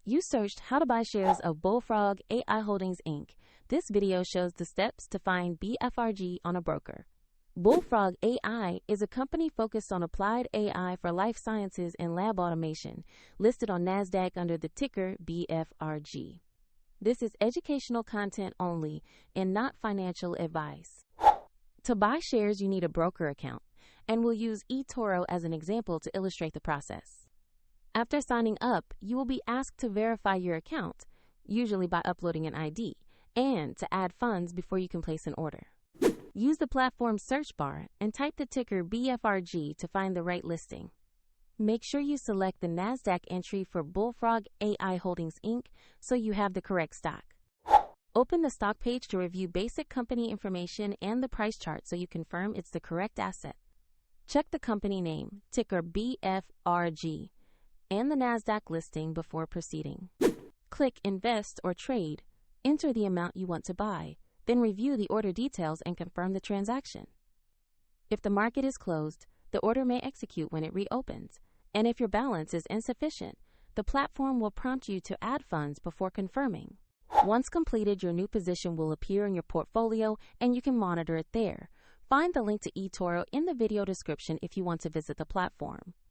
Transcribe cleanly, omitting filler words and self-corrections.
You searched how to buy shares of Bullfrog AI Holdings Inc. This video shows the steps to find BFRG on a broker. Bullfrog AI is a company focused on applied AI for life sciences and lab automation, listed on NASDAQ under the ticker BFRG. This is educational content only and not financial advice. To buy shares, you need a broker account, and we'll use eToro as an example to illustrate the process. After signing up, you will be asked to verify your account, usually by uploading an ID, and to add funds before you can place an order. Use the platform's search bar and type the ticker BFRG to find the right listing. Make sure you select the NASDAQ entry for Bullfrog AI Holdings Inc. so you have the correct stock. Open the stock page to review basic company information and the price chart so you confirm it's the correct asset. Check the company name, ticker BFRG, and the NASDAQ listing before proceeding. Click Invest or Trade, enter the amount you want to buy, then review the order details and confirm the transaction. If the market is closed, the order may execute when it reopens, and if your balance is insufficient, the platform will prompt you to add funds before confirming. Once completed, your new position will appear in your portfolio and you can monitor it there. Find the link to eToro in the video description if you want to visit the platform.